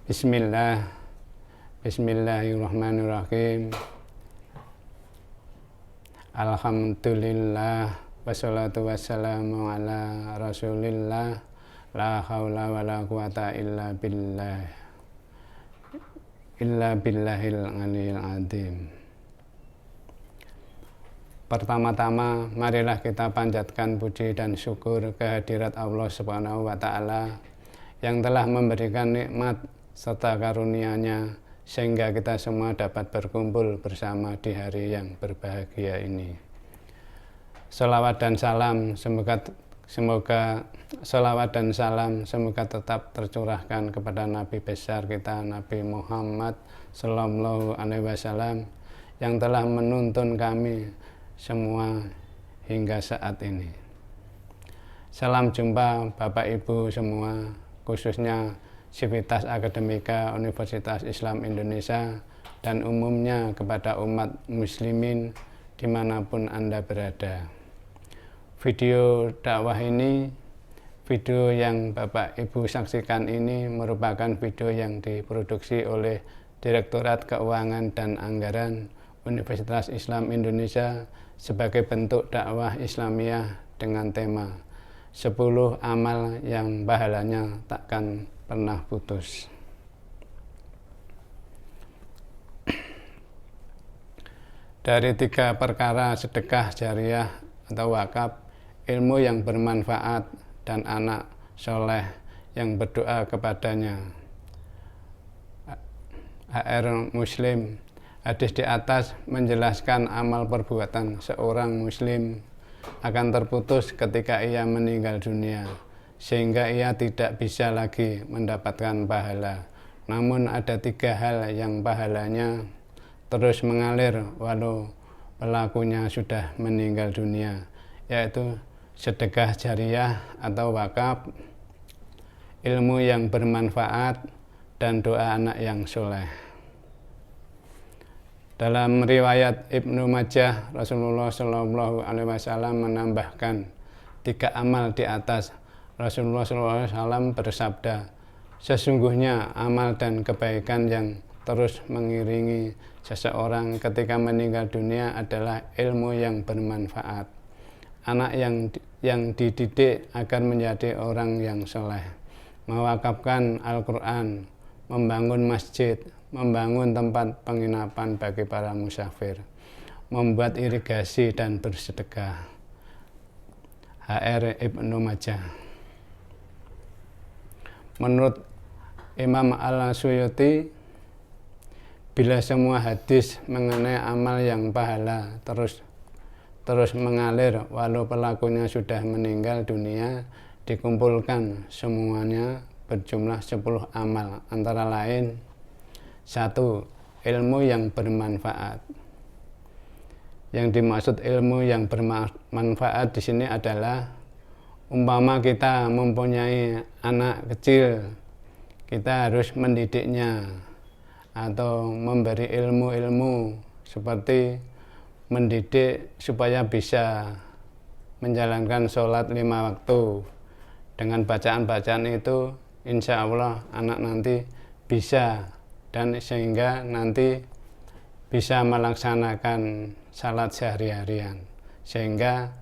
Bismillahirrahmanirrahim. Alhamdulillah wassalatu wassalamu ala rasulillah. La haula wala quwata illa billahil aliyil azim. Pertama-tama marilah kita panjatkan puji dan syukur kehadirat Allah Subhanahu wa taala yang telah memberikan nikmat serta karunia-Nya sehingga kita semua dapat berkumpul bersama di hari yang berbahagia ini. Salawat dan salam semoga tetap tercurahkan kepada Nabi besar kita, Nabi Muhammad Sallallahu Alaihi Wasallam, yang telah menuntun kami semua hingga saat ini. Salam jumpa Bapak Ibu semua, khususnya Sivitas Akademika Universitas Islam Indonesia dan umumnya kepada umat muslimin dimanapun Anda berada. Video dakwah ini, video yang Bapak Ibu saksikan ini merupakan video yang diproduksi oleh Direktorat Keuangan dan Anggaran Universitas Islam Indonesia sebagai bentuk dakwah Islamiyah dengan tema 10 amal yang pahalanya takkan pernah putus. Dari 3 perkara sedekah jariah atau wakaf, ilmu yang bermanfaat, dan anak soleh yang berdoa kepadanya. HR Muslim. Hadis di atas menjelaskan amal perbuatan seorang muslim akan terputus ketika ia meninggal dunia, sehingga ia tidak bisa lagi mendapatkan pahala. Namun ada 3 hal yang pahalanya terus mengalir walau pelakunya sudah meninggal dunia, yaitu sedekah jariah atau wakaf, ilmu yang bermanfaat, dan doa anak yang soleh. Dalam riwayat Ibnu Majah, Rasulullah Shallallahu Alaihi Wasallam menambahkan 3 amal di atas. Rasulullah Shallallahu Alaihi Wasallam bersabda, sesungguhnya amal dan kebaikan yang terus mengiringi seseorang ketika meninggal dunia adalah ilmu yang bermanfaat, anak yang dididik agar menjadi orang yang soleh, mewakafkan Al-Quran, membangun masjid, membangun tempat penginapan bagi para musafir, membuat irigasi dan bersedekah. HR Ibnu Majah. Menurut Imam Al-Suyuti, bila semua hadis mengenai amal yang pahala terus mengalir walau pelakunya sudah meninggal dunia, dikumpulkan semuanya berjumlah 10 amal, antara lain: 1. Ilmu yang bermanfaat. Yang dimaksud ilmu yang bermanfaat di sini adalah umpama kita mempunyai anak kecil, kita harus mendidiknya atau memberi ilmu-ilmu seperti mendidik supaya bisa menjalankan sholat 5 waktu. Dengan bacaan-bacaan itu, insya Allah anak nanti bisa, dan sehingga nanti bisa melaksanakan salat sehari-harian, sehingga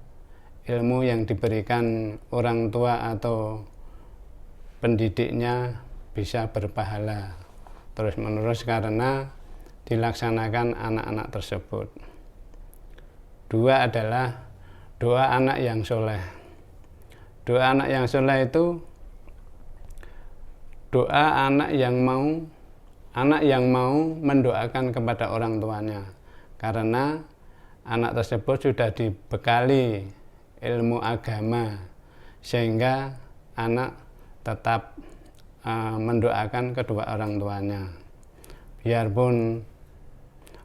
ilmu yang diberikan orang tua atau pendidiknya bisa berpahala terus menerus karena dilaksanakan anak-anak tersebut. 2 adalah doa anak yang soleh. Doa anak yang soleh itu doa anak yang mau mendoakan kepada orang tuanya, karena anak tersebut sudah dibekali ilmu agama sehingga anak tetap mendoakan kedua orang tuanya. Biarpun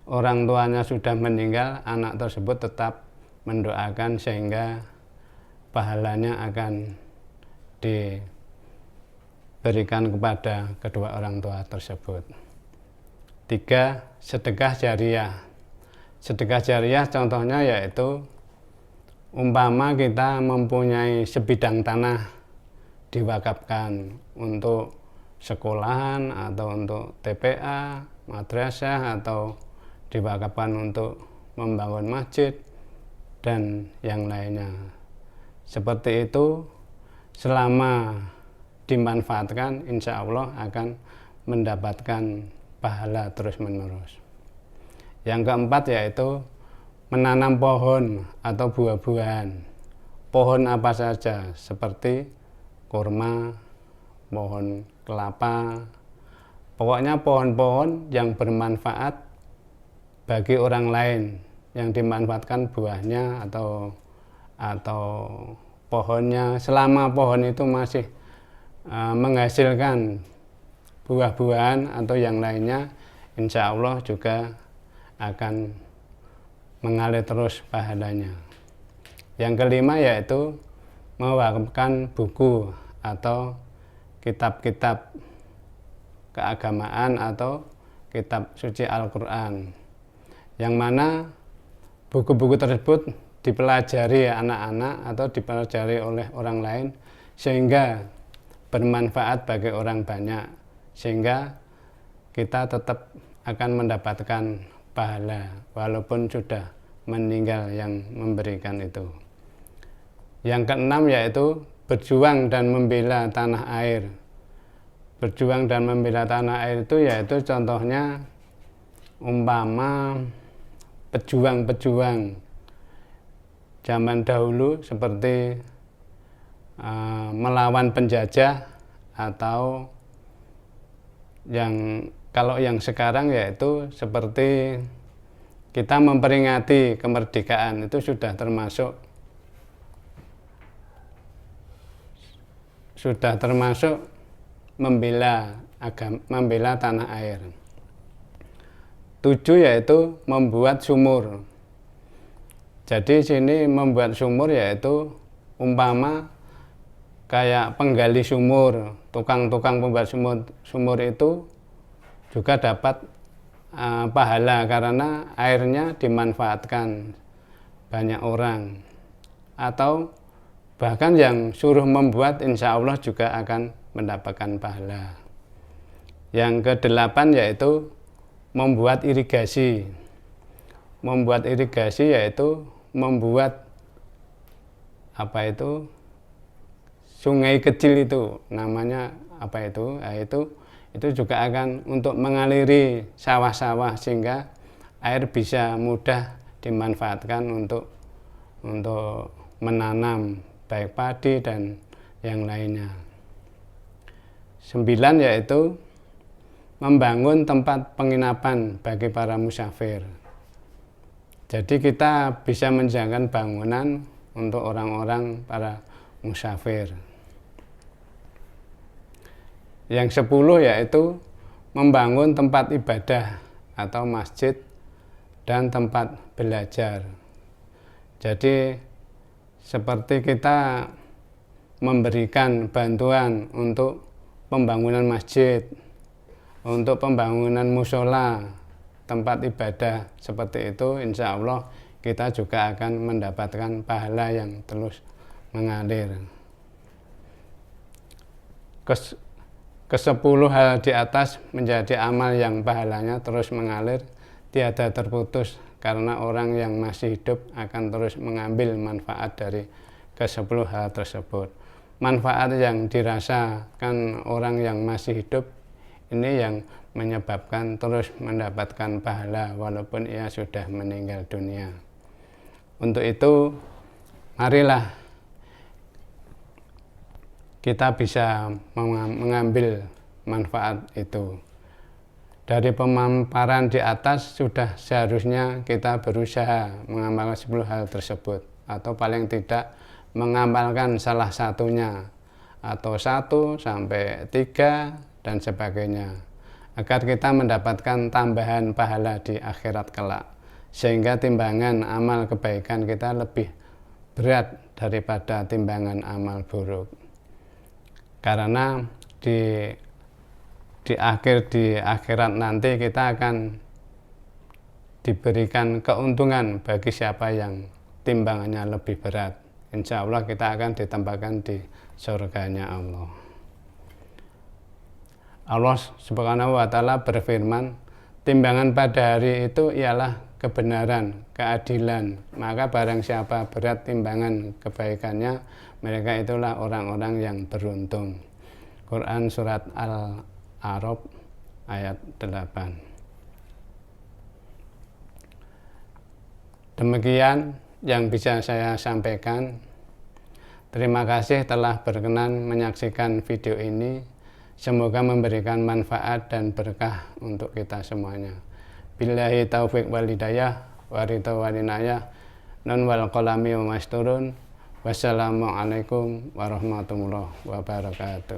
orang tuanya sudah meninggal, anak tersebut tetap mendoakan sehingga pahalanya akan diberikan kepada kedua orang tua tersebut. 3. Sedekah jariah. Sedekah jariah contohnya yaitu umpama kita mempunyai sebidang tanah diwakafkan untuk sekolahan atau untuk TPA, madrasah, atau diwakafkan untuk membangun masjid dan yang lainnya. Seperti itu, selama dimanfaatkan, insya Allah akan mendapatkan pahala terus-menerus. Yang keempat yaitu menanam pohon atau buah-buahan. Pohon apa saja, seperti kurma, pohon kelapa, pokoknya pohon-pohon yang bermanfaat bagi orang lain, yang dimanfaatkan buahnya atau pohonnya, selama pohon itu masih menghasilkan buah-buahan atau yang lainnya, insya Allah juga akan mengalir terus pahalanya. Yang kelima yaitu mewakafkan buku atau kitab-kitab keagamaan atau kitab suci Al-Quran, yang mana buku-buku tersebut dipelajari anak-anak atau dipelajari oleh orang lain sehingga bermanfaat bagi orang banyak, sehingga kita tetap akan mendapatkan pahala walaupun sudah meninggal yang memberikan itu. Yang keenam yaitu berjuang dan membela tanah air. Berjuang dan membela tanah air itu yaitu contohnya umpama pejuang-pejuang zaman dahulu seperti melawan penjajah, atau kalau yang sekarang yaitu seperti kita memperingati kemerdekaan, itu sudah termasuk membela tanah air. 7 yaitu membuat sumur. Jadi sini membuat sumur yaitu umpama kayak penggali sumur, tukang-tukang pembuat sumur itu juga dapat pahala karena airnya dimanfaatkan banyak orang, atau bahkan yang suruh membuat insya Allah juga akan mendapatkan pahala. Yang kedelapan yaitu membuat irigasi. Membuat irigasi yaitu membuat sungai kecil, itu namanya itu juga akan untuk mengaliri sawah-sawah sehingga air bisa mudah dimanfaatkan untuk menanam baik padi dan yang lainnya. 9 yaitu membangun tempat penginapan bagi para musafir. Jadi kita bisa menjaga bangunan untuk orang-orang para musafir. Yang 10 yaitu membangun tempat ibadah atau masjid dan tempat belajar. Jadi seperti kita memberikan bantuan untuk pembangunan masjid, untuk pembangunan musola, tempat ibadah seperti itu, insya Allah kita juga akan mendapatkan pahala yang terus mengalir. Ke-10 hal di atas menjadi amal yang pahalanya terus mengalir, tiada terputus, karena orang yang masih hidup akan terus mengambil manfaat dari ke-10 hal tersebut. Manfaat yang dirasakan orang yang masih hidup ini yang menyebabkan terus mendapatkan pahala walaupun ia sudah meninggal dunia. Untuk itu, marilah kita bisa mengambil manfaat itu. Dari pemaparan di atas sudah seharusnya kita berusaha mengamalkan 10 hal tersebut, atau paling tidak mengamalkan salah satunya, atau 1 sampai 3 dan sebagainya, agar kita mendapatkan tambahan pahala di akhirat kelak, sehingga timbangan amal kebaikan kita lebih berat daripada timbangan amal buruk. Karena di akhirat nanti kita akan diberikan keuntungan bagi siapa yang timbangannya lebih berat. Insya Allah kita akan ditempatkan di surganya Allah. Allah Subhanahu wa Ta'ala berfirman, timbangan pada hari itu ialah kebenaran, keadilan. Maka barang siapa berat timbangan kebaikannya, mereka itulah orang-orang yang beruntung. Quran Surat Al-A'raf ayat 8. Demikian yang bisa saya sampaikan. Terima kasih telah berkenan menyaksikan video ini. Semoga memberikan manfaat dan berkah untuk kita semuanya. Billahi taufiq wal hidayah, warito walinayah, non wal qalami wa masturun. Wassalamualaikum warahmatullahi wabarakatuh.